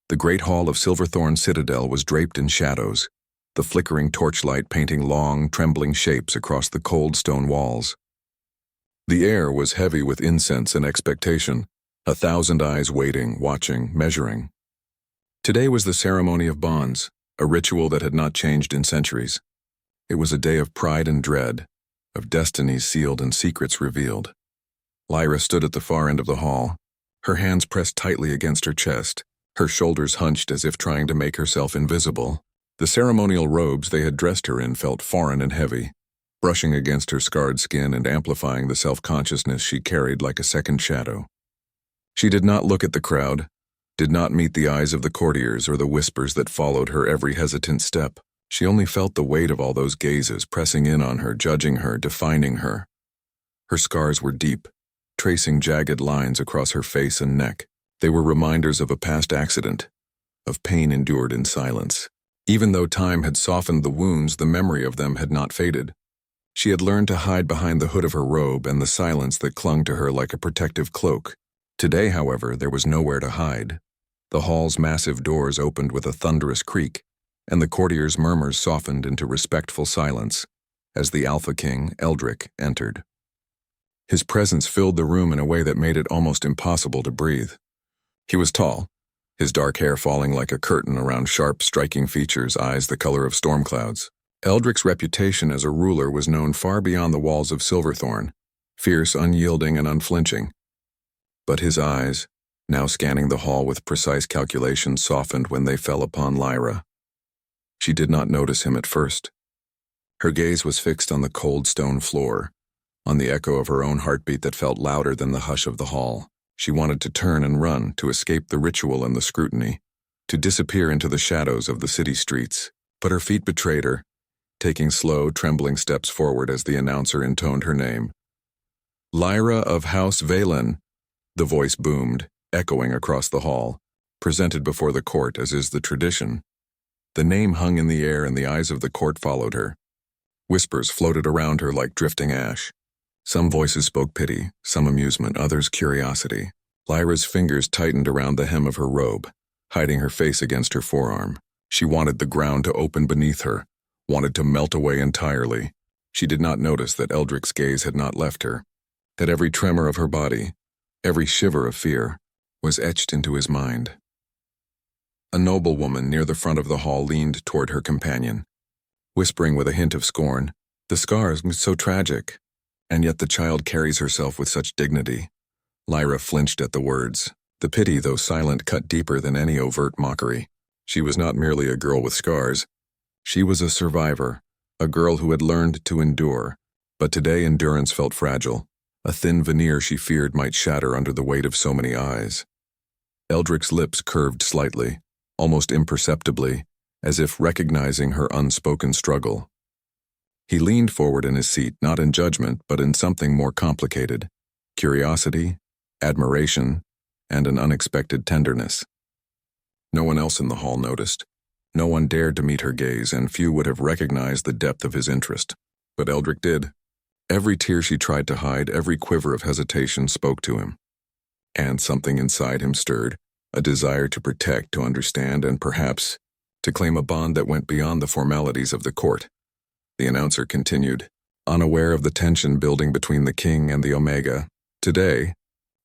The great hall of Silverthorn Citadel was draped in shadows, the flickering torchlight painting long, trembling shapes across the cold stone walls. The air was heavy with incense and expectation, 1,000 eyes waiting, watching, measuring. Today was the ceremony of bonds, a ritual that had not changed in centuries. It was a day of pride and dread, of destinies sealed and secrets revealed. Lyra stood at the far end of the hall, her hands pressed tightly against her chest, her shoulders hunched as if trying to make herself invisible. The ceremonial robes they had dressed her in felt foreign and heavy, brushing against her scarred skin and amplifying the self-consciousness she carried like a second shadow. She did not look at the crowd, did not meet the eyes of the courtiers or the whispers that followed her every hesitant step. She only felt the weight of all those gazes pressing in on her, judging her, defining her. Her scars were deep, tracing jagged lines across her face and neck. They were reminders of a past accident, of pain endured in silence. Even though time had softened the wounds, the memory of them had not faded. She had learned to hide behind the hood of her robe and the silence that clung to her like a protective cloak. Today, however, there was nowhere to hide. The hall's massive doors opened with a thunderous creak, and the courtiers' murmurs softened into respectful silence as the Alpha King, Eldrick, entered. His presence filled the room in a way that made it almost impossible to breathe. He was tall, his dark hair falling like a curtain around sharp, striking features, eyes the color of storm clouds. Eldrick's reputation as a ruler was known far beyond the walls of Silverthorn, fierce, unyielding, and unflinching. But his eyes, now scanning the hall with precise calculation, softened when they fell upon Lyra. She did not notice him at first. Her gaze was fixed on the cold stone floor, on the echo of her own heartbeat that felt louder than the hush of the hall. She wanted to turn and run, to escape the ritual and the scrutiny, to disappear into the shadows of the city streets. But her feet betrayed her, taking slow, trembling steps forward as the announcer intoned her name. Lyra of House Valen, the voice boomed, echoing across the hall, presented before the court as is the tradition. The name hung in the air and the eyes of the court followed her. Whispers floated around her like drifting ash. Some voices spoke pity, some amusement, others curiosity. Lyra's fingers tightened around the hem of her robe, hiding her face against her forearm. She wanted the ground to open beneath her, wanted to melt away entirely. She did not notice that Eldrick's gaze had not left her, that every tremor of her body, every shiver of fear, was etched into his mind. A noble woman near the front of the hall leaned toward her companion, whispering with a hint of scorn, "The scars, so tragic. And yet the child carries herself with such dignity." Lyra flinched at the words. The pity, though silent, cut deeper than any overt mockery. She was not merely a girl with scars. She was a survivor, a girl who had learned to endure. But today endurance felt fragile, a thin veneer she feared might shatter under the weight of so many eyes. Eldrick's lips curved slightly, almost imperceptibly, as if recognizing her unspoken struggle. He leaned forward in his seat, not in judgment, but in something more complicated: curiosity, admiration, and an unexpected tenderness. No one else in the hall noticed. No one dared to meet her gaze, and few would have recognized the depth of his interest. But Eldrick did. Every tear she tried to hide, every quiver of hesitation spoke to him. And something inside him stirred, a desire to protect, to understand, and perhaps to claim a bond that went beyond the formalities of the court. The announcer continued, unaware of the tension building between the king and the Omega. Today,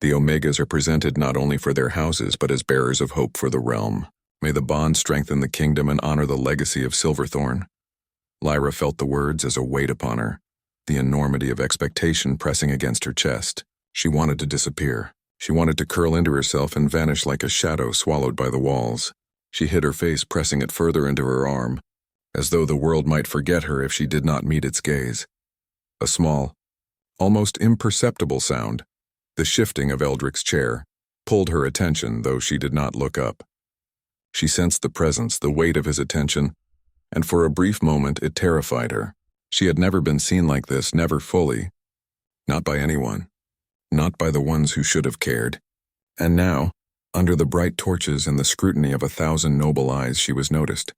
the Omegas are presented not only for their houses but as bearers of hope for the realm. May the bond strengthen the kingdom and honor the legacy of Silverthorn. Lyra felt the words as a weight upon her, the enormity of expectation pressing against her chest. She wanted to disappear. She wanted to curl into herself and vanish like a shadow swallowed by the walls. She hid her face, pressing it further into her arm, as though the world might forget her if she did not meet its gaze. A small, almost imperceptible sound, the shifting of Eldrick's chair, pulled her attention, though she did not look up. She sensed the presence, the weight of his attention, and for a brief moment it terrified her. She had never been seen like this, never fully. Not by anyone. Not by the ones who should have cared. And now, under the bright torches and the scrutiny of 1,000 noble eyes, she was noticed.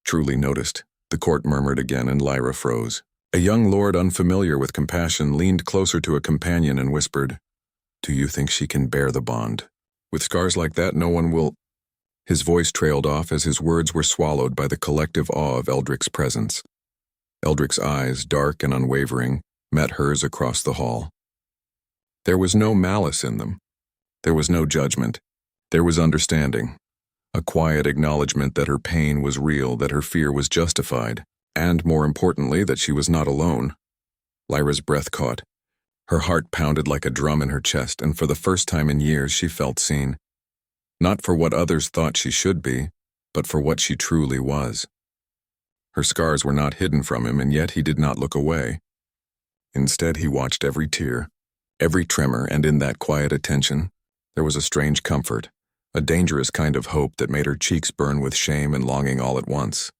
Truly noticed, the court murmured again, and Lyra froze. A young lord unfamiliar with compassion leaned closer to a companion and whispered, "Do you think she can bear the bond? With scars like that, no one will—" His voice trailed off as his words were swallowed by the collective awe of Eldrick's presence. Eldrick's eyes, dark and unwavering, met hers across the hall. There was no malice in them. There was no judgment. There was understanding. A quiet acknowledgement that her pain was real, that her fear was justified, and, more importantly, that she was not alone. Lyra's breath caught. Her heart pounded like a drum in her chest, and for the first time in years she felt seen. Not for what others thought she should be, but for what she truly was. Her scars were not hidden from him, and yet he did not look away. Instead, he watched every tear, every tremor, and in that quiet attention, there was a strange comfort, a dangerous kind of hope that made her cheeks burn with shame and longing all at once.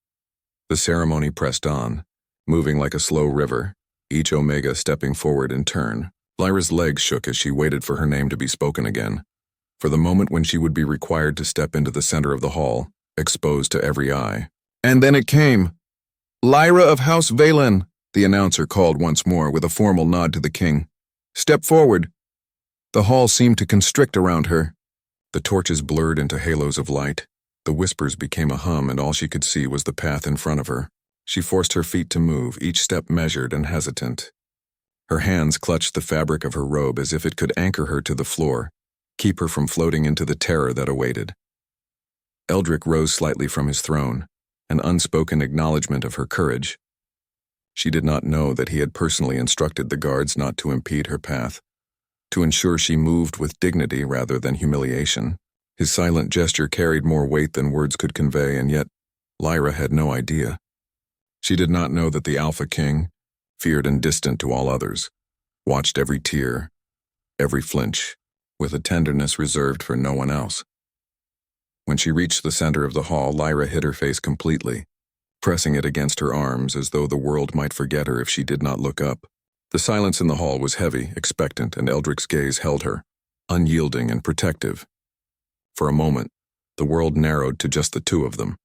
The ceremony pressed on, moving like a slow river, each Omega stepping forward in turn. Lyra's legs shook as she waited for her name to be spoken again, for the moment when she would be required to step into the center of the hall, exposed to every eye. And then it came. "Lyra of House Valen," the announcer called once more with a formal nod to the king. "Step forward." The hall seemed to constrict around her. The torches blurred into halos of light. The whispers became a hum, and all she could see was the path in front of her. She forced her feet to move, each step measured and hesitant. Her hands clutched the fabric of her robe as if it could anchor her to the floor, keep her from floating into the terror that awaited. Eldrick rose slightly from his throne, an unspoken acknowledgement of her courage. She did not know that he had personally instructed the guards not to impede her path, to ensure she moved with dignity rather than humiliation. His silent gesture carried more weight than words could convey, and yet Lyra had no idea. She did not know that the Alpha King, feared and distant to all others, watched every tear, every flinch, with a tenderness reserved for no one else. When she reached the center of the hall, Lyra hid her face completely, pressing it against her arms as though the world might forget her if she did not look up. The silence in the hall was heavy, expectant, and Eldrick's gaze held her, unyielding and protective. For a moment, the world narrowed to just the two of them,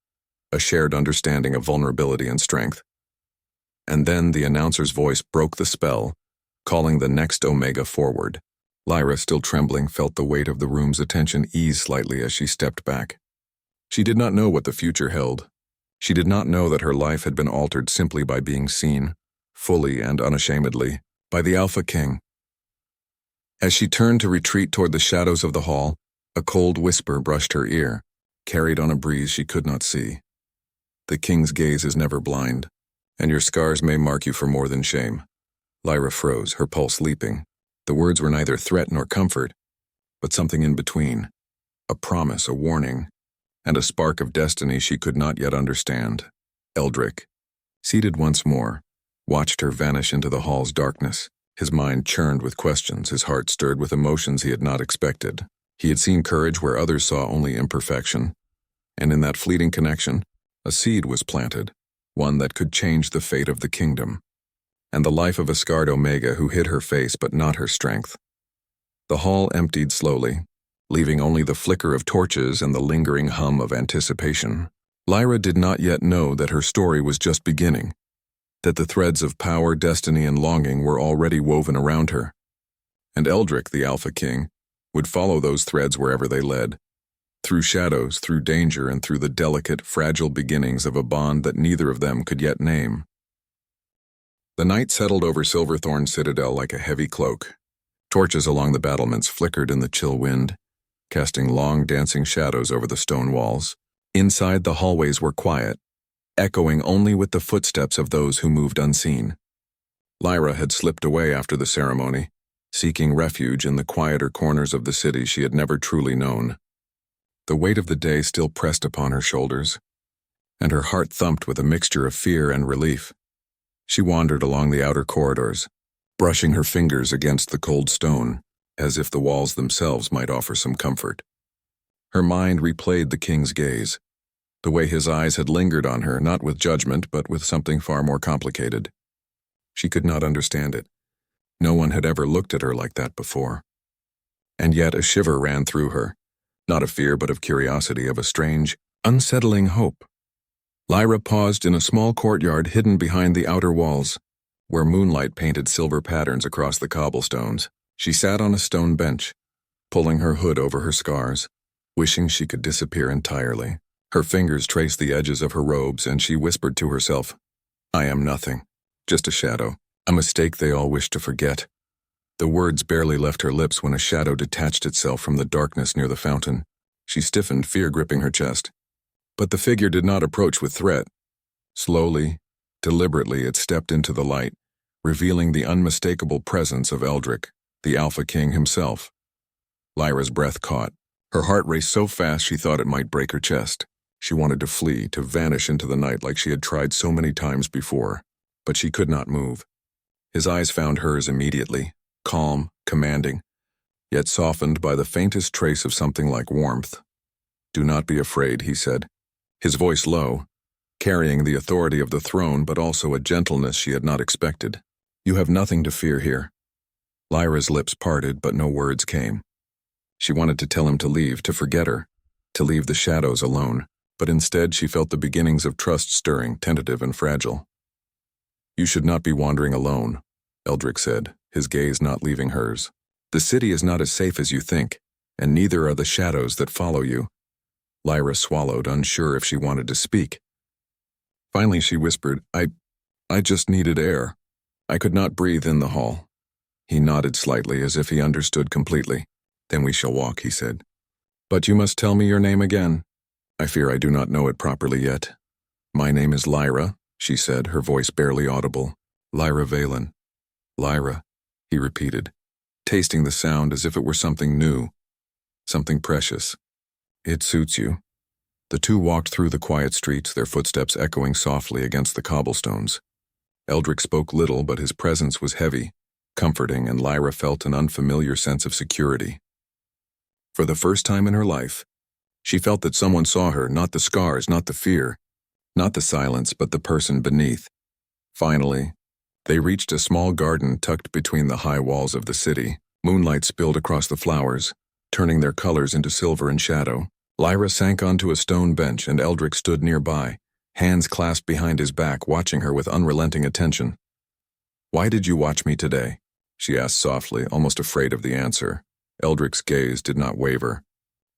a shared understanding of vulnerability and strength. And then the announcer's voice broke the spell, calling the next Omega forward. Lyra, still trembling, felt the weight of the room's attention ease slightly as she stepped back. She did not know what the future held. She did not know that her life had been altered simply by being seen, fully and unashamedly, by the Alpha King. As she turned to retreat toward the shadows of the hall, a cold whisper brushed her ear, carried on a breeze she could not see. "The King's gaze is never blind, and your scars may mark you for more than shame." Lyra froze, her pulse leaping. The words were neither threat nor comfort, but something in between, a promise, a warning, and a spark of destiny she could not yet understand. Eldrick, seated once more, watched her vanish into the hall's darkness. His mind churned with questions, his heart stirred with emotions he had not expected. He had seen courage where others saw only imperfection, and in that fleeting connection, a seed was planted, one that could change the fate of the kingdom, and the life of a scarred Omega who hid her face but not her strength. The hall emptied slowly, leaving only the flicker of torches and the lingering hum of anticipation. Lyra did not yet know that her story was just beginning, that the threads of power, destiny, and longing were already woven around her. And Eldrick, the Alpha King, would follow those threads wherever they led, through shadows, through danger, and through the delicate, fragile beginnings of a bond that neither of them could yet name. The night settled over Silverthorn Citadel like a heavy cloak. Torches along the battlements flickered in the chill wind, casting long, dancing shadows over the stone walls. Inside, the hallways were quiet, echoing only with the footsteps of those who moved unseen. Lyra had slipped away after the ceremony, seeking refuge in the quieter corners of the city she had never truly known. The weight of the day still pressed upon her shoulders, and her heart thumped with a mixture of fear and relief. She wandered along the outer corridors, brushing her fingers against the cold stone, as if the walls themselves might offer some comfort. Her mind replayed the King's gaze, the way his eyes had lingered on her, not with judgment, but with something far more complicated. She could not understand it. No one had ever looked at her like that before. And yet a shiver ran through her, not of fear but of curiosity, of a strange, unsettling hope. Lyra paused in a small courtyard hidden behind the outer walls, where moonlight painted silver patterns across the cobblestones. She sat on a stone bench, pulling her hood over her scars, wishing she could disappear entirely. Her fingers traced the edges of her robes, and she whispered to herself, "I am nothing, just a shadow, a mistake they all wish to forget." The words barely left her lips when a shadow detached itself from the darkness near the fountain. She stiffened, fear gripping her chest. But the figure did not approach with threat. Slowly, deliberately, it stepped into the light, revealing the unmistakable presence of Eldrick, the Alpha King himself. Lyra's breath caught. Her heart raced so fast she thought it might break her chest. She wanted to flee, to vanish into the night like she had tried so many times before. But she could not move. His eyes found hers immediately, calm, commanding, yet softened by the faintest trace of something like warmth. "Do not be afraid," he said, his voice low, carrying the authority of the throne but also a gentleness she had not expected. "You have nothing to fear here." Lyra's lips parted, but no words came. She wanted to tell him to leave, to forget her, to leave the shadows alone, but instead she felt the beginnings of trust stirring, tentative and fragile. "You should not be wandering alone," Eldrick said, his gaze not leaving hers. "The city is not as safe as you think, and neither are the shadows that follow you." Lyra swallowed, unsure if she wanted to speak. Finally she whispered, I just needed air. I could not breathe in the hall." He nodded slightly, as if he understood completely. "Then we shall walk," he said. "But you must tell me your name again. I fear I do not know it properly yet." "My name is Lyra," she said, her voice barely audible. "Lyra Valen." "Lyra," he repeated, tasting the sound as if it were something new, something precious. "It suits you." The two walked through the quiet streets, their footsteps echoing softly against the cobblestones. Eldrick spoke little, but his presence was heavy, comforting, and Lyra felt an unfamiliar sense of security. For the first time in her life, she felt that someone saw her, not the scars, not the fear, not the silence, but the person beneath. Finally, they reached a small garden tucked between the high walls of the city. Moonlight spilled across the flowers, turning their colors into silver and shadow. Lyra sank onto a stone bench, and Eldrick stood nearby, hands clasped behind his back, watching her with unrelenting attention. "Why did you watch me today?" she asked softly, almost afraid of the answer. Eldrick's gaze did not waver.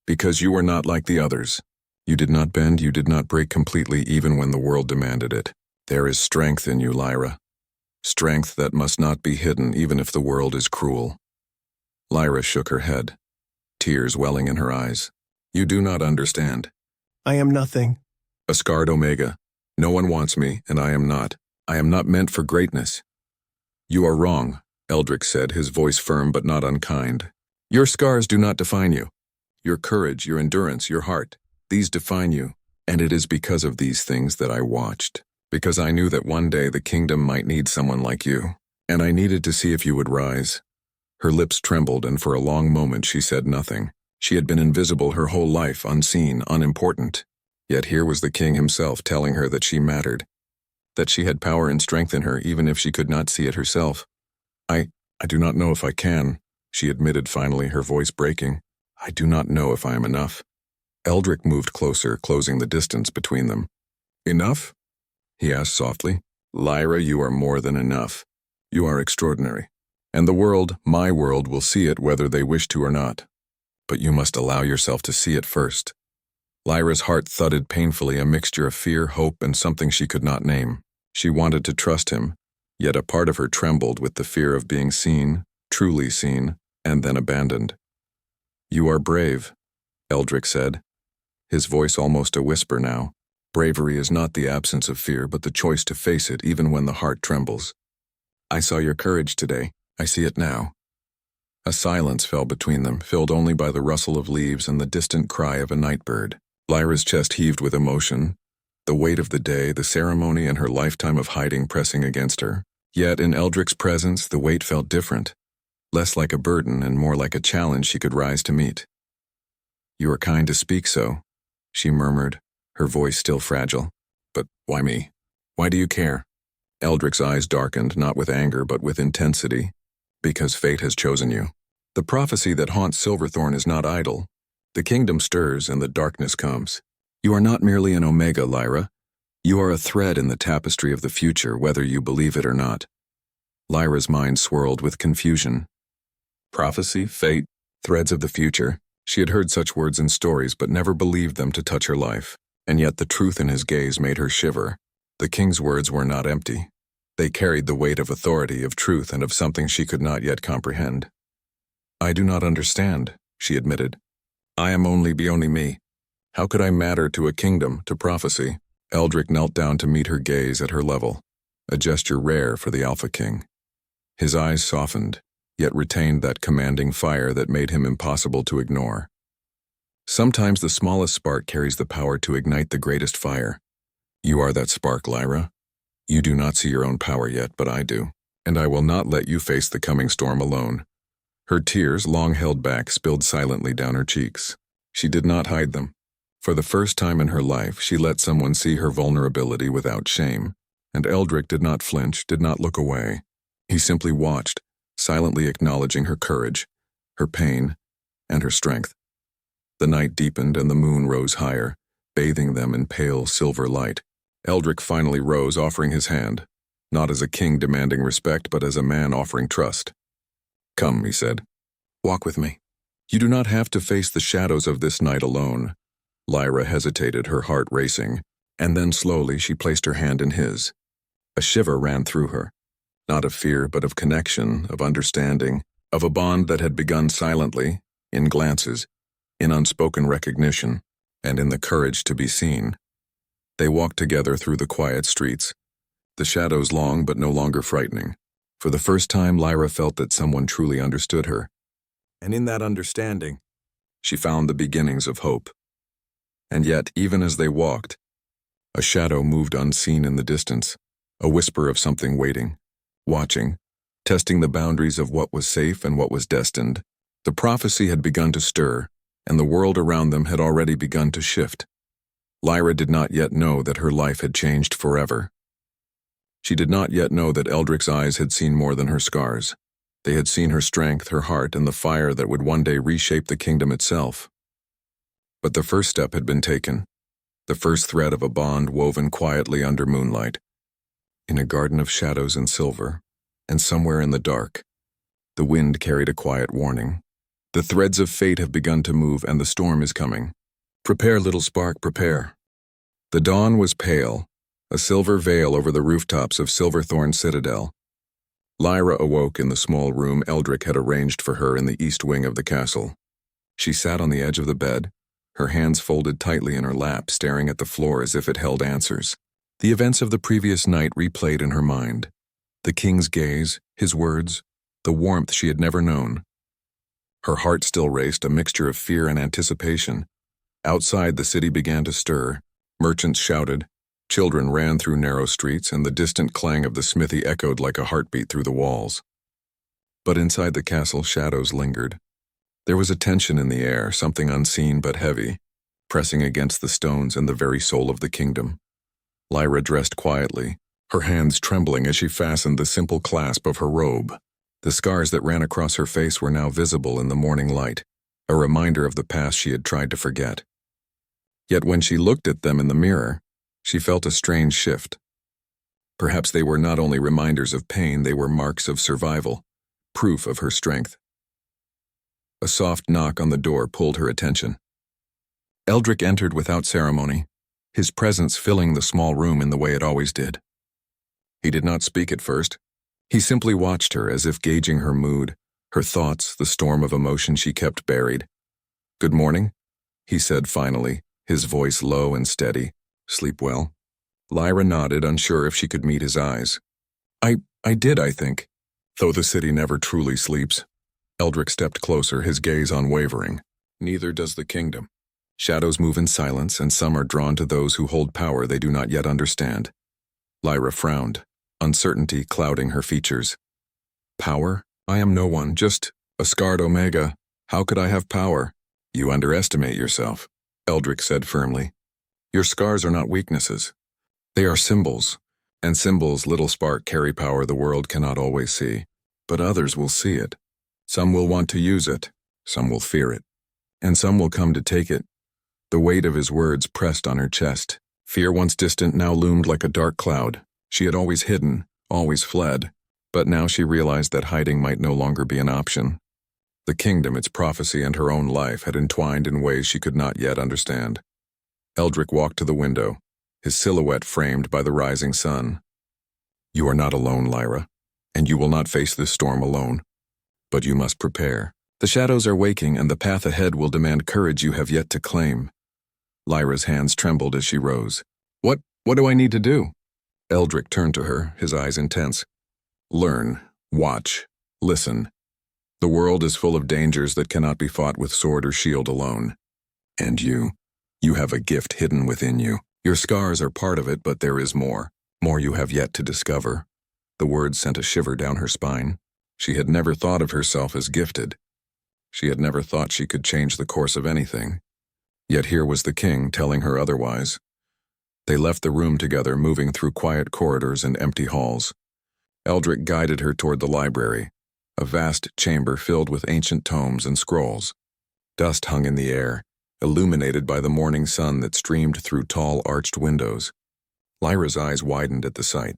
"Because you were not like the others. You did not bend, you did not break completely even when the world demanded it. There is strength in you, Lyra. Strength that must not be hidden even if the world is cruel." Lyra shook her head, tears welling in her eyes. "You do not understand. I am nothing." A scarred Omega. No one wants me, and I am not. I am not meant for greatness." "You are wrong," Eldrick said, his voice firm but not unkind. "Your scars do not define you. Your courage, your endurance, your heart, these define you. And it is because of these things that I watched. Because I knew that one day the kingdom might need someone like you. And I needed to see if you would rise." Her lips trembled, and for a long moment she said nothing. She had been invisible her whole life, unseen, unimportant. Yet here was the king himself telling her that she mattered, that she had power and strength in her even if she could not see it herself. I do not know if I can," she admitted finally, her voice breaking. "I do not know if I am enough." Eldrick moved closer, closing the distance between them. "Enough?" he asked softly. "Lyra, you are more than enough. You are extraordinary. And the world, my world, will see it whether they wish to or not. But you must allow yourself to see it first." Lyra's heart thudded painfully, a mixture of fear, hope, and something she could not name. She wanted to trust him, yet a part of her trembled with the fear of being seen, truly seen, and then abandoned. "You are brave," Eldrick said, his voice almost a whisper now. "Bravery is not the absence of fear, but the choice to face it even when the heart trembles. I saw your courage today. I see it now." A silence fell between them, filled only by the rustle of leaves and the distant cry of a night bird. Lyra's chest heaved with emotion, the weight of the day, the ceremony, and her lifetime of hiding pressing against her. Yet in Eldrick's presence the weight felt different, less like a burden and more like a challenge she could rise to meet. "You are kind to speak so," she murmured, her voice still fragile. "But why me? Why do you care?" Eldrick's eyes darkened, not with anger but with intensity. "Because fate has chosen you. The prophecy that haunts Silverthorn is not idle. The kingdom stirs and the darkness comes. You are not merely an Omega, Lyra. You are a thread in the tapestry of the future, whether you believe it or not." Lyra's mind swirled with confusion. Prophecy, fate, threads of the future. She had heard such words in stories but never believed them to touch her life, and yet the truth in his gaze made her shiver. The king's words were not empty. They carried the weight of authority, of truth, and of something she could not yet comprehend. "I do not understand," she admitted. "I am only me. How could I matter to a kingdom, to prophecy?" Eldrick knelt down to meet her gaze at her level, a gesture rare for the Alpha King. His eyes softened, yet retained that commanding fire that made him impossible to ignore. Sometimes the smallest spark carries the power to ignite the greatest fire. You are that spark, Lyra. You do not see your own power yet, but I do, and I will not let you face the coming storm alone. Her tears, long held back, spilled silently down her cheeks. She did not hide them. For the first time in her life, she let someone see her vulnerability without shame, and Eldrick did not flinch, did not look away. He simply watched, silently acknowledging her courage, her pain, and her strength. The night deepened and the moon rose higher, bathing them in pale silver light. Eldrick finally rose, offering his hand, not as a king demanding respect, but as a man offering trust. "Come," he said. "Walk with me. You do not have to face the shadows of this night alone." Lyra hesitated, her heart racing, and then slowly she placed her hand in his. A shiver ran through her, not of fear but of connection, of understanding, of a bond that had begun silently, in glances, in unspoken recognition, and in the courage to be seen. They walked together through the quiet streets, the shadows long but no longer frightening. For the first time, Lyra felt that someone truly understood her. And in that understanding, she found the beginnings of hope. And yet, even as they walked, a shadow moved unseen in the distance, a whisper of something waiting, watching, testing the boundaries of what was safe and what was destined. The prophecy had begun to stir, and the world around them had already begun to shift. Lyra did not yet know that her life had changed forever. She did not yet know that Eldrick's eyes had seen more than her scars. They had seen her strength, her heart, and the fire that would one day reshape the kingdom itself. But the first step had been taken, the first thread of a bond woven quietly under moonlight. In a garden of shadows and silver, and somewhere in the dark, the wind carried a quiet warning. The threads of fate have begun to move, and the storm is coming. Prepare, little spark, prepare. The dawn was pale, a silver veil over the rooftops of Silverthorn Citadel. Lyra awoke in the small room Eldrick had arranged for her in the east wing of the castle. She sat on the edge of the bed, her hands folded tightly in her lap, staring at the floor as if it held answers. The events of the previous night replayed in her mind. The king's gaze, his words, the warmth she had never known. Her heart still raced, a mixture of fear and anticipation. Outside, the city began to stir. Merchants shouted. Children ran through narrow streets, and the distant clang of the smithy echoed like a heartbeat through the walls. But inside the castle, shadows lingered. There was a tension in the air, something unseen but heavy, pressing against the stones and the very soul of the kingdom. Lyra dressed quietly, her hands trembling as she fastened the simple clasp of her robe. The scars that ran across her face were now visible in the morning light, a reminder of the past she had tried to forget. Yet when she looked at them in the mirror, she felt a strange shift. Perhaps they were not only reminders of pain, they were marks of survival, proof of her strength. A soft knock on the door pulled her attention. Eldrick entered without ceremony, his presence filling the small room in the way it always did. He did not speak at first. He simply watched her as if gauging her mood, her thoughts, the storm of emotion she kept buried. "Good morning," he said finally, his voice low and steady. "Sleep well?" Lyra nodded, unsure if she could meet his eyes. I did, I think. Though the city never truly sleeps." Eldrick stepped closer, his gaze unwavering. "Neither does the kingdom. Shadows move in silence, and some are drawn to those who hold power they do not yet understand." Lyra frowned, uncertainty clouding her features. "Power? I am no one, just a scarred Omega. How could I have power?" "You underestimate yourself," Eldrick said firmly. "Your scars are not weaknesses. They are symbols, and symbols, little spark, carry power the world cannot always see. But others will see it. Some will want to use it, some will fear it, and some will come to take it." The weight of his words pressed on her chest. Fear, once distant, now loomed like a dark cloud. She had always hidden, always fled, but now she realized that hiding might no longer be an option. The kingdom, its prophecy, and her own life had entwined in ways she could not yet understand. Eldrick walked to the window, his silhouette framed by the rising sun. "You are not alone, Lyra, and you will not face this storm alone. But you must prepare. The shadows are waking, and the path ahead will demand courage you have yet to claim." Lyra's hands trembled as she rose. What do I need to do?" Eldrick turned to her, his eyes intense. "Learn, watch, listen. The world is full of dangers that cannot be fought with sword or shield alone. And you have a gift hidden within you. Your scars are part of it, but there is more you have yet to discover." The words sent a shiver down her spine. She had never thought of herself as gifted. She had never thought she could change the course of anything. Yet here was the king telling her otherwise. They left the room together, moving through quiet corridors and empty halls. Eldrick guided her toward the library, a vast chamber filled with ancient tomes and scrolls. Dust hung in the air, illuminated by the morning sun that streamed through tall arched windows. Lyra's eyes widened at the sight.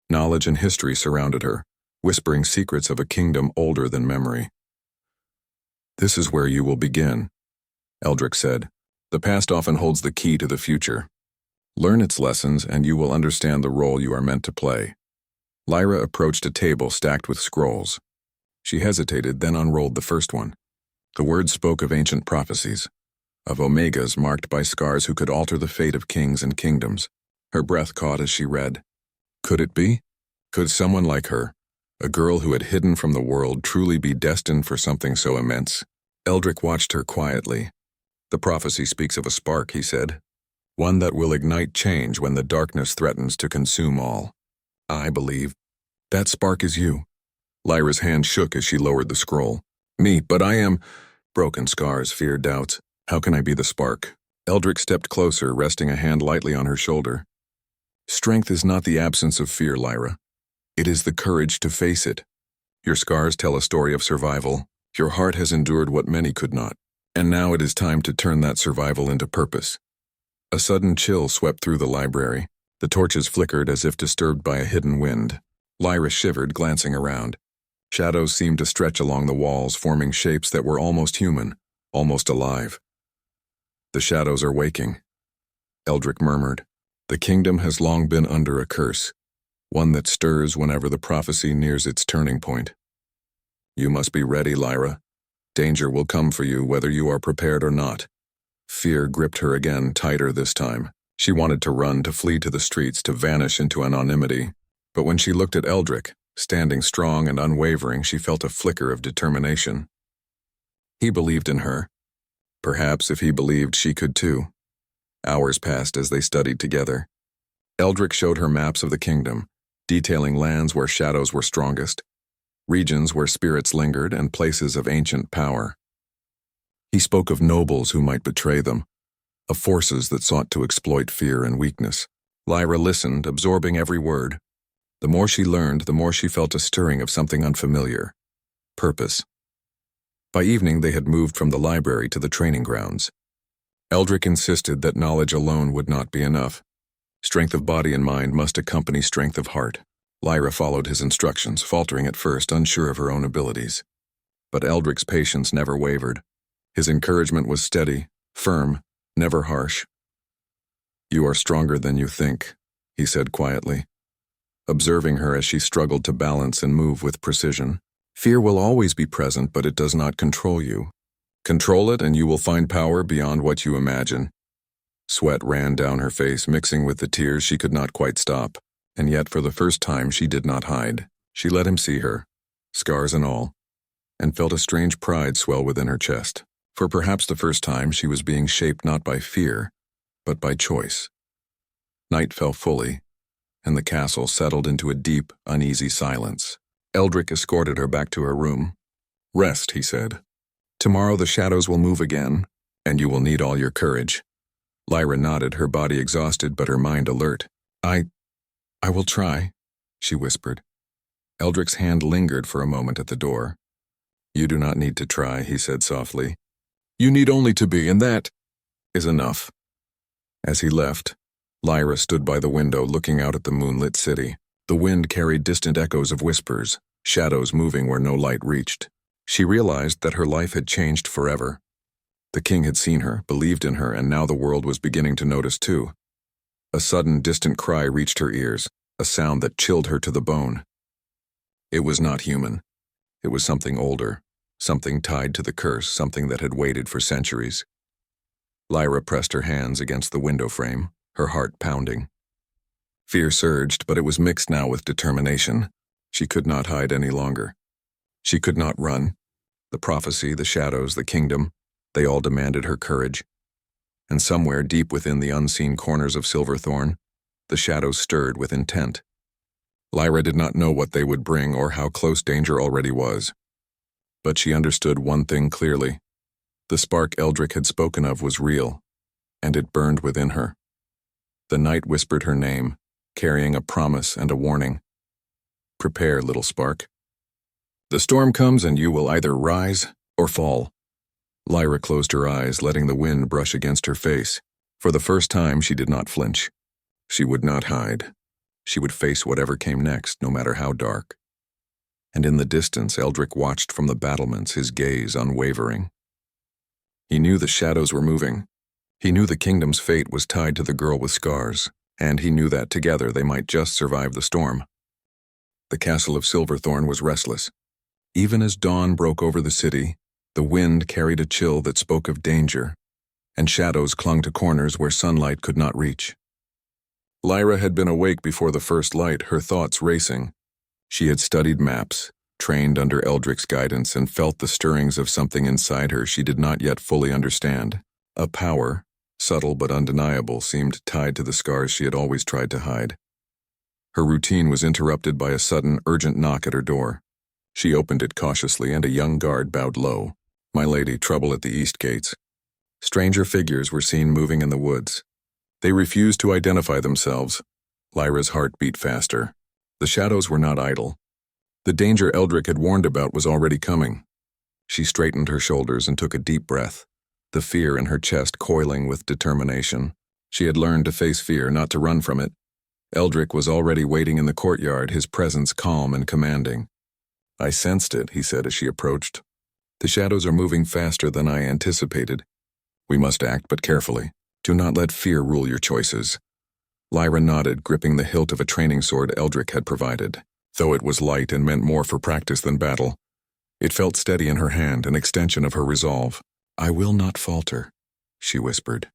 Knowledge and history surrounded her, whispering secrets of a kingdom older than memory. "This is where you will begin," Eldrick said. "The past often holds the key to the future. Learn its lessons, and you will understand the role you are meant to play." Lyra approached a table stacked with scrolls. She hesitated, then unrolled the first one. The words spoke of ancient prophecies, of omegas marked by scars who could alter the fate of kings and kingdoms. Her breath caught as she read. Could it be? Could someone like her, a girl who had hidden from the world, truly be destined for something so immense? Eldrick watched her quietly. "The prophecy speaks of a spark," he said. "One that will ignite change when the darkness threatens to consume all. I believe that spark is you." Lyra's hand shook as she lowered the scroll. "Me, but I am—" Broken scars, fear, doubts. How can I be the spark? Eldrick stepped closer, resting a hand lightly on her shoulder. "Strength is not the absence of fear, Lyra. It is the courage to face it. Your scars tell a story of survival. Your heart has endured what many could not. And now it is time to turn that survival into purpose." A sudden chill swept through the library. The torches flickered as if disturbed by a hidden wind. Lyra shivered, glancing around. Shadows seemed to stretch along the walls, forming shapes that were almost human, almost alive. "The shadows are waking," Eldrick murmured. "The kingdom has long been under a curse, one that stirs whenever the prophecy nears its turning point. You must be ready, Lyra. Danger will come for you whether you are prepared or not." Fear gripped her again, tighter this time. She wanted to run, to flee to the streets, to vanish into anonymity. But when she looked at Eldrick, standing strong and unwavering, she felt a flicker of determination. He believed in her. Perhaps if he believed, she could too. Hours passed as they studied together. Eldrick showed her maps of the kingdom, detailing lands where shadows were strongest, regions where spirits lingered, and places of ancient power. He spoke of nobles who might betray them, of forces that sought to exploit fear and weakness. Lyra listened, absorbing every word. The more she learned, the more she felt a stirring of something unfamiliar. Purpose. By evening, they had moved from the library to the training grounds. Eldrick insisted that knowledge alone would not be enough. Strength of body and mind must accompany strength of heart. Lyra followed his instructions, faltering at first, unsure of her own abilities. But Eldrick's patience never wavered. His encouragement was steady, firm, never harsh. "You are stronger than you think," he said quietly, observing her as she struggled to balance and move with precision. "Fear will always be present, but it does not control you. Control it and you will find power beyond what you imagine." Sweat ran down her face, mixing with the tears she could not quite stop, and yet for the first time she did not hide. She let him see her, scars and all, and felt a strange pride swell within her chest. For perhaps the first time she was being shaped not by fear, but by choice. Night fell fully, and the castle settled into a deep, uneasy silence. Eldrick escorted her back to her room. "Rest," he said. "Tomorrow the shadows will move again, and you will need all your courage." Lyra nodded, her body exhausted but her mind alert. I will try," she whispered. Eldrick's hand lingered for a moment at the door. "You do not need to try," he said softly. "You need only to be, and that is enough." As he left, Lyra stood by the window looking out at the moonlit city. The wind carried distant echoes of whispers, shadows moving where no light reached. She realized that her life had changed forever. The king had seen her, believed in her, and now the world was beginning to notice too. A sudden, distant cry reached her ears, a sound that chilled her to the bone. It was not human. It was something older, something tied to the curse, something that had waited for centuries. Lyra pressed her hands against the window frame, her heart pounding. Fear surged, but it was mixed now with determination. She could not hide any longer. She could not run. The prophecy, the shadows, the kingdom, they all demanded her courage. And somewhere deep within the unseen corners of Silverthorn, the shadows stirred with intent. Lyra did not know what they would bring or how close danger already was. But she understood one thing clearly. The spark Eldrick had spoken of was real, and it burned within her. The night whispered her name, carrying a promise and a warning. Prepare, little spark. The storm comes and you will either rise or fall. Lyra closed her eyes, letting the wind brush against her face. For the first time, she did not flinch. She would not hide. She would face whatever came next, no matter how dark. And in the distance, Eldrick watched from the battlements, his gaze unwavering. He knew the shadows were moving. He knew the kingdom's fate was tied to the girl with scars, and he knew that together they might just survive the storm. The castle of Silverthorn was restless. Even as dawn broke over the city, the wind carried a chill that spoke of danger, and shadows clung to corners where sunlight could not reach. Lyra had been awake before the first light, her thoughts racing. She had studied maps, trained under Eldrick's guidance, and felt the stirrings of something inside her she did not yet fully understand. A power, subtle but undeniable, seemed tied to the scars she had always tried to hide. Her routine was interrupted by a sudden, urgent knock at her door. She opened it cautiously, and a young guard bowed low. "My lady, trouble at the east gates." Stranger figures were seen moving in the woods. They refused to identify themselves. Lyra's heart beat faster. The shadows were not idle. The danger Eldrick had warned about was already coming. She straightened her shoulders and took a deep breath, the fear in her chest coiling with determination. She had learned to face fear, not to run from it. Eldrick was already waiting in the courtyard, his presence calm and commanding. "I sensed it," he said as she approached. "The shadows are moving faster than I anticipated. We must act, but carefully. Do not let fear rule your choices." Lyra nodded, gripping the hilt of a training sword Eldrick had provided. Though it was light and meant more for practice than battle, it felt steady in her hand, an extension of her resolve. "I will not falter," she whispered.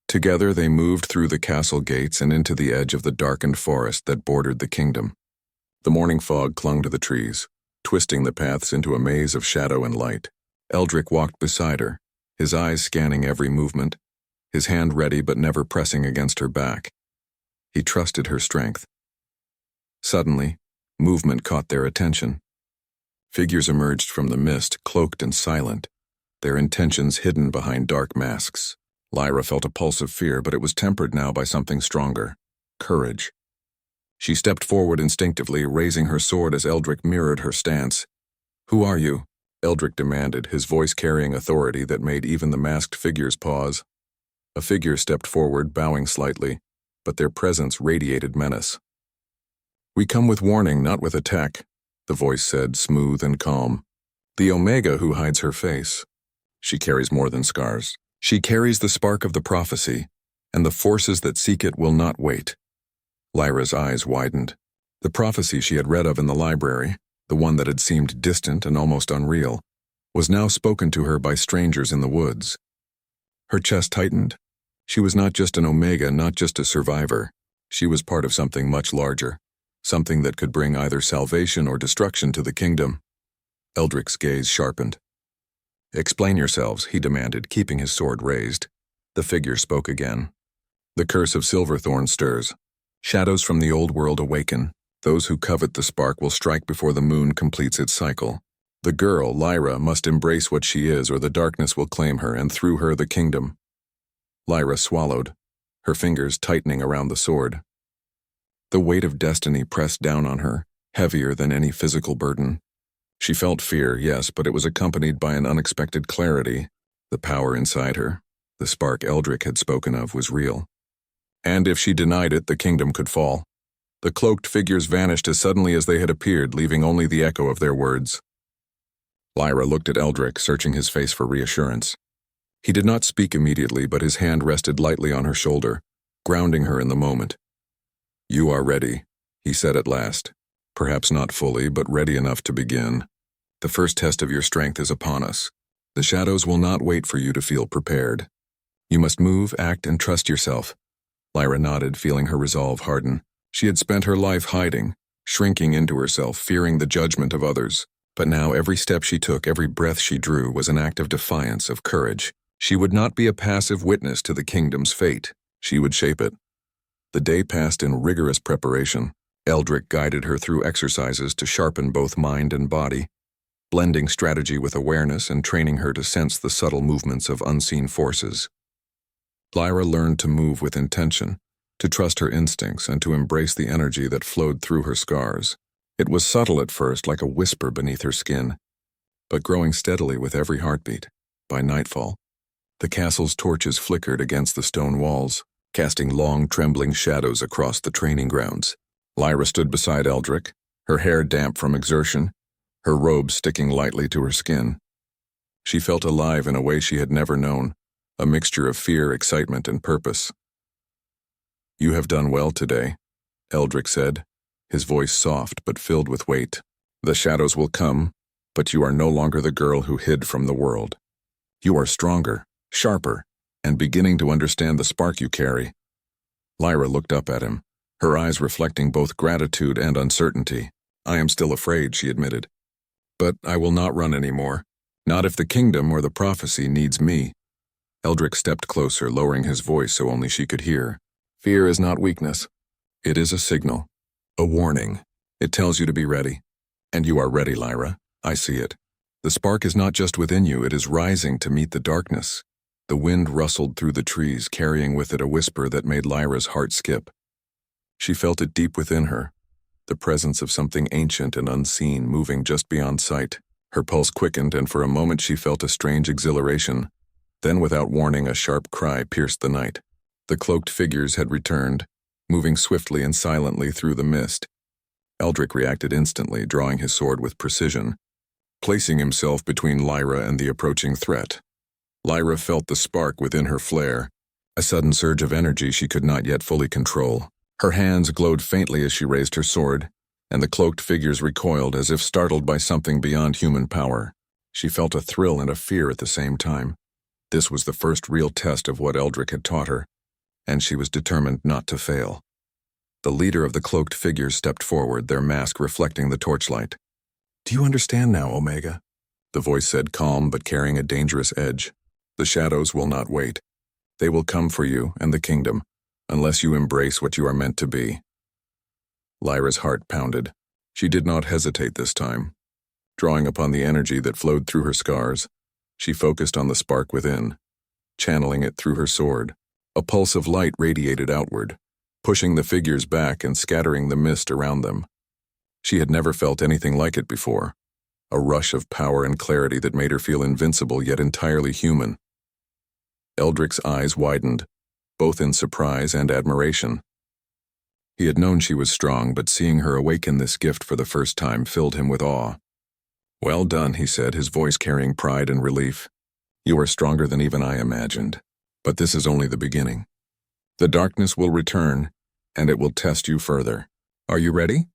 Together they moved through the castle gates and into the edge of the darkened forest that bordered the kingdom. The morning fog clung to the trees, twisting the paths into a maze of shadow and light. Eldrick walked beside her, his eyes scanning every movement, his hand ready but never pressing against her back. He trusted her strength. Suddenly, movement caught their attention. Figures emerged from the mist, cloaked and silent, their intentions hidden behind dark masks. Lyra felt a pulse of fear, but it was tempered now by something stronger: courage. She stepped forward instinctively, raising her sword as Eldrick mirrored her stance. "Who are you?" Eldrick demanded, his voice carrying authority that made even the masked figures pause. A figure stepped forward, bowing slightly, but their presence radiated menace. "We come with warning, not with attack," the voice said, smooth and calm. "The Omega who hides her face. She carries more than scars. She carries the spark of the prophecy, and the forces that seek it will not wait." Lyra's eyes widened. The prophecy she had read of in the library, the one that had seemed distant and almost unreal, was now spoken to her by strangers in the woods. Her chest tightened. She was not just an Omega, not just a survivor. She was part of something much larger, something that could bring either salvation or destruction to the kingdom. Eldrick's gaze sharpened. "Explain yourselves," he demanded, keeping his sword raised. The figure spoke again. "The curse of Silverthorn stirs. Shadows from the old world awaken. Those who covet the spark will strike before the moon completes its cycle. The girl, Lyra, must embrace what she is, or the darkness will claim her, and through her the kingdom." Lyra swallowed, her fingers tightening around the sword. The weight of destiny pressed down on her, heavier than any physical burden. She felt fear, yes, but it was accompanied by an unexpected clarity. The power inside her, the spark Eldrick had spoken of, was real. And if she denied it, the kingdom could fall. The cloaked figures vanished as suddenly as they had appeared, leaving only the echo of their words. Lyra looked at Eldrick, searching his face for reassurance. He did not speak immediately, but his hand rested lightly on her shoulder, grounding her in the moment. "You are ready," he said at last. "Perhaps not fully, but ready enough to begin. The first test of your strength is upon us. The shadows will not wait for you to feel prepared. You must move, act, and trust yourself." Lyra nodded, feeling her resolve harden. She had spent her life hiding, shrinking into herself, fearing the judgment of others. But now every step she took, every breath she drew, was an act of defiance, of courage. She would not be a passive witness to the kingdom's fate. She would shape it. The day passed in rigorous preparation. Eldrick guided her through exercises to sharpen both mind and body, blending strategy with awareness and training her to sense the subtle movements of unseen forces. Lyra learned to move with intention, to trust her instincts, and to embrace the energy that flowed through her scars. It was subtle at first, like a whisper beneath her skin, but growing steadily with every heartbeat. By nightfall, the castle's torches flickered against the stone walls, casting long, trembling shadows across the training grounds. Lyra stood beside Eldrick, her hair damp from exertion, her robe sticking lightly to her skin. She felt alive in a way she had never known, a mixture of fear, excitement, and purpose. "You have done well today," Eldrick said, his voice soft but filled with weight. "The shadows will come, but you are no longer the girl who hid from the world. You are stronger, sharper, and beginning to understand the spark you carry." Lyra looked up at him, her eyes reflecting both gratitude and uncertainty. "I am still afraid," she admitted. "But I will not run anymore. Not if the kingdom or the prophecy needs me." Eldrick stepped closer, lowering his voice so only she could hear. "Fear is not weakness. It is a signal, a warning. It tells you to be ready. And you are ready, Lyra. I see it. The spark is not just within you, it is rising to meet the darkness." The wind rustled through the trees, carrying with it a whisper that made Lyra's heart skip. She felt it deep within her, the presence of something ancient and unseen moving just beyond sight. Her pulse quickened, and for a moment she felt a strange exhilaration. Then, without warning, a sharp cry pierced the night. The cloaked figures had returned, moving swiftly and silently through the mist. Eldrick reacted instantly, drawing his sword with precision, placing himself between Lyra and the approaching threat. Lyra felt the spark within her flare, a sudden surge of energy she could not yet fully control. Her hands glowed faintly as she raised her sword, and the cloaked figures recoiled as if startled by something beyond human power. She felt a thrill and a fear at the same time. This was the first real test of what Eldrick had taught her, and she was determined not to fail. The leader of the cloaked figures stepped forward, their mask reflecting the torchlight. "Do you understand now, Omega?" the voice said, calm but carrying a dangerous edge. "The shadows will not wait. They will come for you and the kingdom, unless you embrace what you are meant to be." Lyra's heart pounded. She did not hesitate this time. Drawing upon the energy that flowed through her scars, she focused on the spark within, channeling it through her sword. A pulse of light radiated outward, pushing the figures back and scattering the mist around them. She had never felt anything like it before, a rush of power and clarity that made her feel invincible yet entirely human. Eldrick's eyes widened, both in surprise and admiration. He had known she was strong, but seeing her awaken this gift for the first time filled him with awe. "Well done," he said, his voice carrying pride and relief. "You are stronger than even I imagined. But this is only the beginning. The darkness will return, and it will test you further. Are you ready?"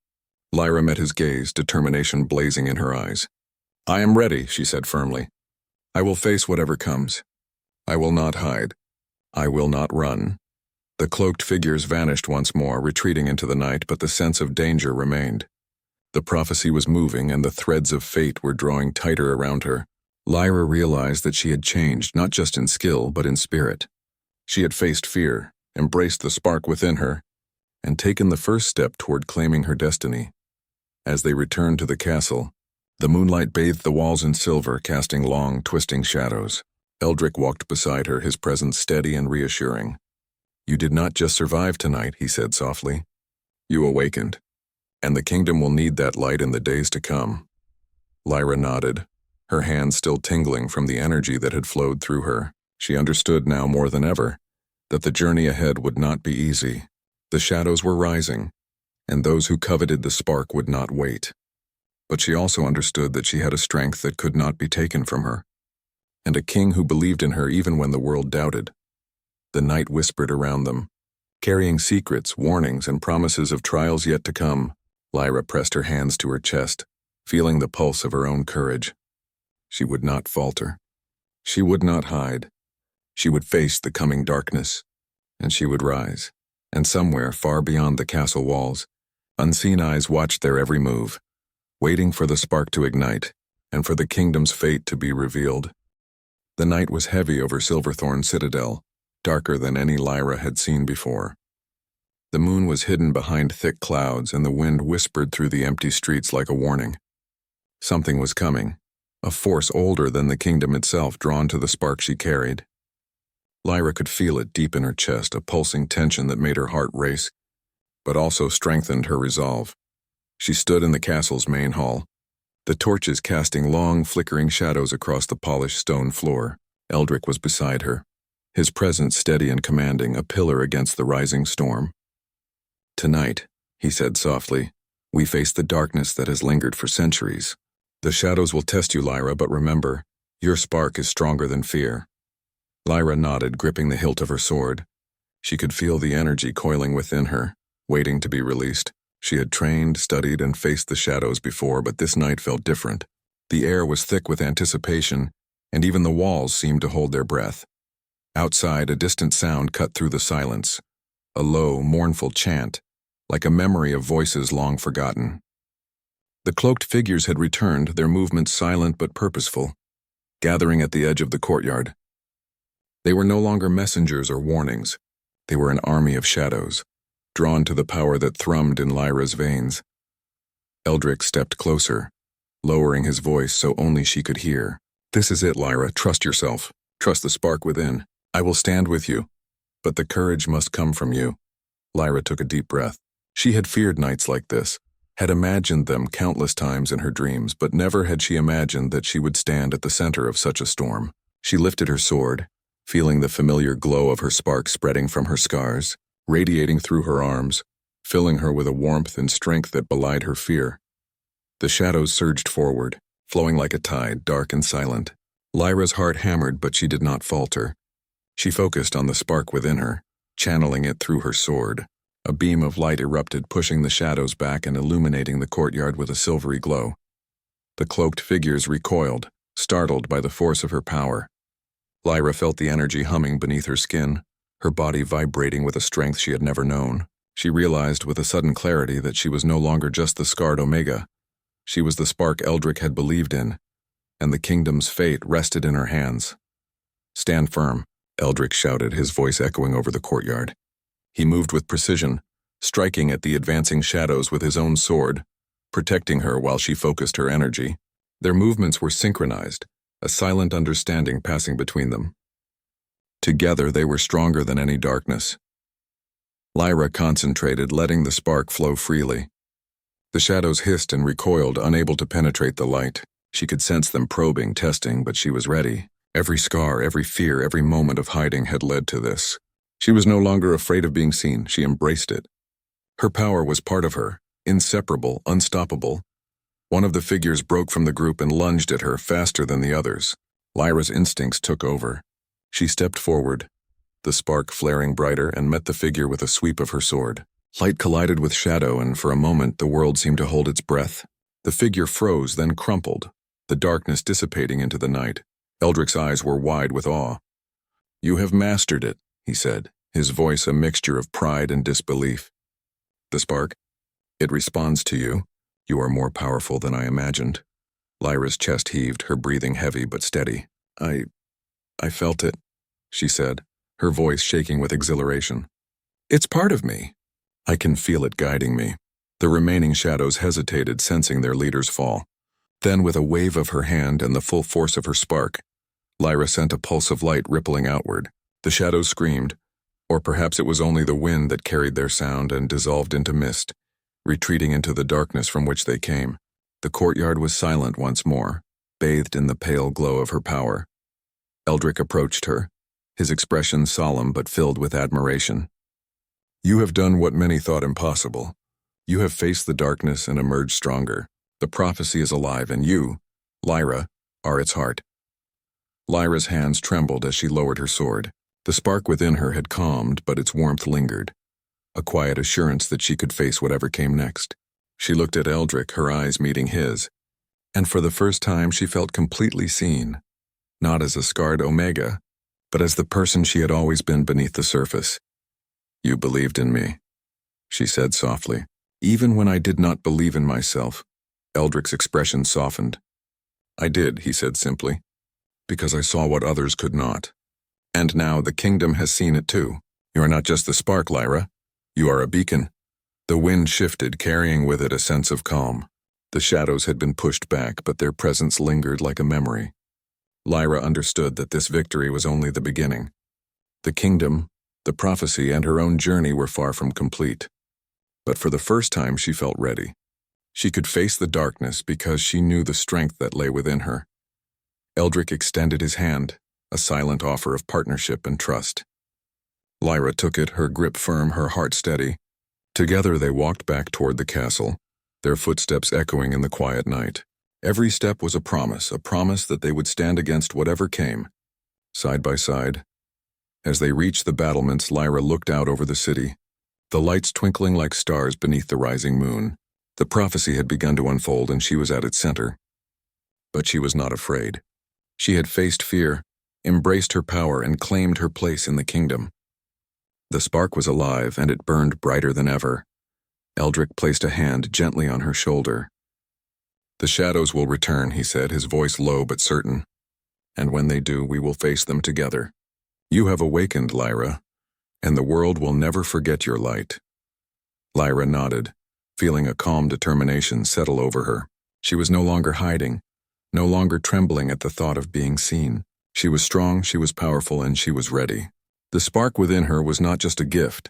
Lyra met his gaze, determination blazing in her eyes. "I am ready," she said firmly. "I will face whatever comes. I will not hide. I will not run." The cloaked figures vanished once more, retreating into the night, but the sense of danger remained. The prophecy was moving, and the threads of fate were drawing tighter around her. Lyra realized that she had changed, not just in skill, but in spirit. She had faced fear, embraced the spark within her, and taken the first step toward claiming her destiny. As they returned to the castle, the moonlight bathed the walls in silver, casting long, twisting shadows. Eldrick walked beside her, his presence steady and reassuring. "You did not just survive tonight," he said softly. "You awakened, and the kingdom will need that light in the days to come." Lyra nodded, her hands still tingling from the energy that had flowed through her. She understood now more than ever that the journey ahead would not be easy. The shadows were rising, and those who coveted the spark would not wait. But she also understood that she had a strength that could not be taken from her, and a king who believed in her even when the world doubted. The night whispered around them, carrying secrets, warnings, and promises of trials yet to come. Lyra pressed her hands to her chest, feeling the pulse of her own courage. She would not falter. She would not hide. She would face the coming darkness, and she would rise. And somewhere, far beyond the castle walls, unseen eyes watched their every move, waiting for the spark to ignite and for the kingdom's fate to be revealed. The night was heavy over Silverthorn Citadel, darker than any Lyra had seen before. The moon was hidden behind thick clouds, and the wind whispered through the empty streets like a warning. Something was coming, a force older than the kingdom itself drawn to the spark she carried. Lyra could feel it deep in her chest, a pulsing tension that made her heart race, but also strengthened her resolve. She stood in the castle's main hall, the torches casting long, flickering shadows across the polished stone floor. Eldrick was beside her, his presence steady and commanding, a pillar against the rising storm. "Tonight," he said softly, "we face the darkness that has lingered for centuries. The shadows will test you, Lyra, but remember, your spark is stronger than fear." Lyra nodded, gripping the hilt of her sword. She could feel the energy coiling within her, waiting to be released. She had trained, studied, and faced the shadows before, but this night felt different. The air was thick with anticipation, and even the walls seemed to hold their breath. Outside, a distant sound cut through the silence, a low, mournful chant, like a memory of voices long forgotten. The cloaked figures had returned, their movements silent but purposeful, gathering at the edge of the courtyard. They were no longer messengers or warnings. They were an army of shadows, drawn to the power that thrummed in Lyra's veins. Eldrick stepped closer, lowering his voice so only she could hear. "This is it, Lyra. Trust yourself. Trust the spark within. I will stand with you, but the courage must come from you." Lyra took a deep breath. She had feared nights like this, had imagined them countless times in her dreams, but never had she imagined that she would stand at the center of such a storm. She lifted her sword, feeling the familiar glow of her spark spreading from her scars, radiating through her arms, filling her with a warmth and strength that belied her fear. The shadows surged forward, flowing like a tide, dark and silent. Lyra's heart hammered, but she did not falter. She focused on the spark within her, channeling it through her sword. A beam of light erupted, pushing the shadows back and illuminating the courtyard with a silvery glow. The cloaked figures recoiled, startled by the force of her power. Lyra felt the energy humming beneath her skin, her body vibrating with a strength she had never known. She realized with a sudden clarity that she was no longer just the scarred Omega. She was the spark Eldrick had believed in, and the kingdom's fate rested in her hands. "Stand firm," Eldrick shouted, his voice echoing over the courtyard. He moved with precision, striking at the advancing shadows with his own sword, protecting her while she focused her energy. Their movements were synchronized, a silent understanding passing between them. Together they were stronger than any darkness. Lyra concentrated, letting the spark flow freely. The shadows hissed and recoiled, unable to penetrate the light. She could sense them probing, testing, but she was ready. Every scar, every fear, every moment of hiding had led to this. She was no longer afraid of being seen. She embraced it. Her power was part of her, inseparable, unstoppable. One of the figures broke from the group and lunged at her faster than the others. Lyra's instincts took over. She stepped forward, the spark flaring brighter, and met the figure with a sweep of her sword. Light collided with shadow, and for a moment the world seemed to hold its breath. The figure froze, then crumpled, the darkness dissipating into the night. Eldrick's eyes were wide with awe. "You have mastered it," he said, his voice a mixture of pride and disbelief. "The spark? It responds to you. You are more powerful than I imagined." Lyra's chest heaved, her breathing heavy but steady. I felt it," she said, her voice shaking with exhilaration. "It's part of me. I can feel it guiding me." The remaining shadows hesitated, sensing their leader's fall. Then, with a wave of her hand and the full force of her spark, Lyra sent a pulse of light rippling outward. The shadows screamed, or perhaps it was only the wind that carried their sound, and dissolved into mist, retreating into the darkness from which they came. The courtyard was silent once more, bathed in the pale glow of her power. Eldrick approached her, his expression solemn but filled with admiration. "You have done what many thought impossible. You have faced the darkness and emerged stronger. The prophecy is alive, and you, Lyra, are its heart. Lyra's hands trembled as she lowered her sword. The spark within her had calmed, but its warmth lingered, a quiet assurance that she could face whatever came next. She looked at Eldrick, her eyes meeting his, and for the first time she felt completely seen, not as a scarred Omega, but as the person she had always been beneath the surface. "You believed in me," she said softly. "Even when I did not believe in myself." Eldrick's expression softened. "I did," he said simply, "because I saw what others could not. And now the kingdom has seen it too. You are not just the spark, Lyra. You are a beacon." The wind shifted, carrying with it a sense of calm. The shadows had been pushed back, but their presence lingered like a memory. Lyra understood that this victory was only the beginning. The kingdom, the prophecy, and her own journey were far from complete. But for the first time she felt ready. She could face the darkness because she knew the strength that lay within her. Eldrick extended his hand, a silent offer of partnership and trust. Lyra took it, her grip firm, her heart steady. Together they walked back toward the castle, their footsteps echoing in the quiet night. Every step was a promise that they would stand against whatever came, side by side. As they reached the battlements, Lyra looked out over the city, the lights twinkling like stars beneath the rising moon. The prophecy had begun to unfold, and she was at its center. But she was not afraid. She had faced fear, embraced her power, and claimed her place in the kingdom. The spark was alive, and it burned brighter than ever. Eldrick placed a hand gently on her shoulder. "The shadows will return," he said, his voice low but certain. "And when they do, we will face them together. You have awakened, Lyra, and the world will never forget your light." Lyra nodded, feeling a calm determination settle over her. She was no longer hiding, no longer trembling at the thought of being seen. She was strong, she was powerful, and she was ready. The spark within her was not just a gift.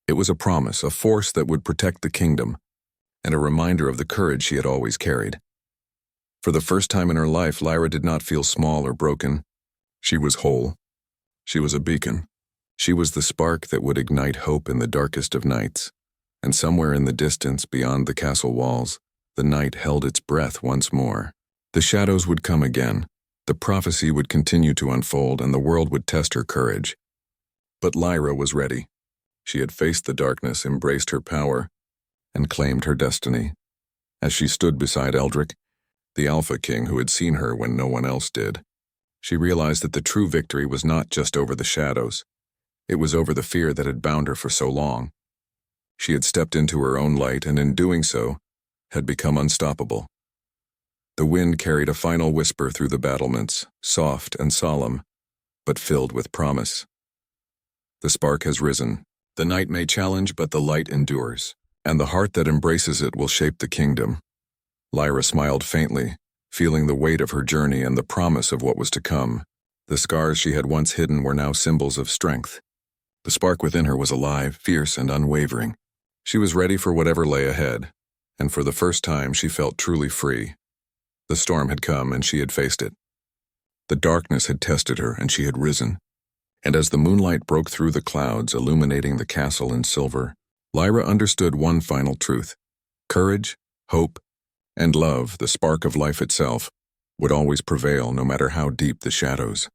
It was a promise, a force that would protect the kingdom, and a reminder of the courage she had always carried. For the first time in her life, Lyra did not feel small or broken. She was whole. She was a beacon. She was the spark that would ignite hope in the darkest of nights. And somewhere in the distance, beyond the castle walls, the night held its breath once more. The shadows would come again. The prophecy would continue to unfold, and the world would test her courage. But Lyra was ready. She had faced the darkness, embraced her power, and claimed her destiny. As she stood beside Eldrick, the Alpha King who had seen her when no one else did, she realized that the true victory was not just over the shadows. It was over the fear that had bound her for so long. She had stepped into her own light, and in doing so, had become unstoppable. The wind carried a final whisper through the battlements, soft and solemn, but filled with promise. The spark has risen. The night may challenge, but the light endures, and the heart that embraces it will shape the kingdom. Lyra smiled faintly, feeling the weight of her journey and the promise of what was to come. The scars she had once hidden were now symbols of strength. The spark within her was alive, fierce, and unwavering. She was ready for whatever lay ahead, and for the first time she felt truly free. The storm had come, and she had faced it. The darkness had tested her, and she had risen. And as the moonlight broke through the clouds, illuminating the castle in silver, Lyra understood one final truth. Courage, hope, and love, the spark of life itself, would always prevail no matter how deep the shadows.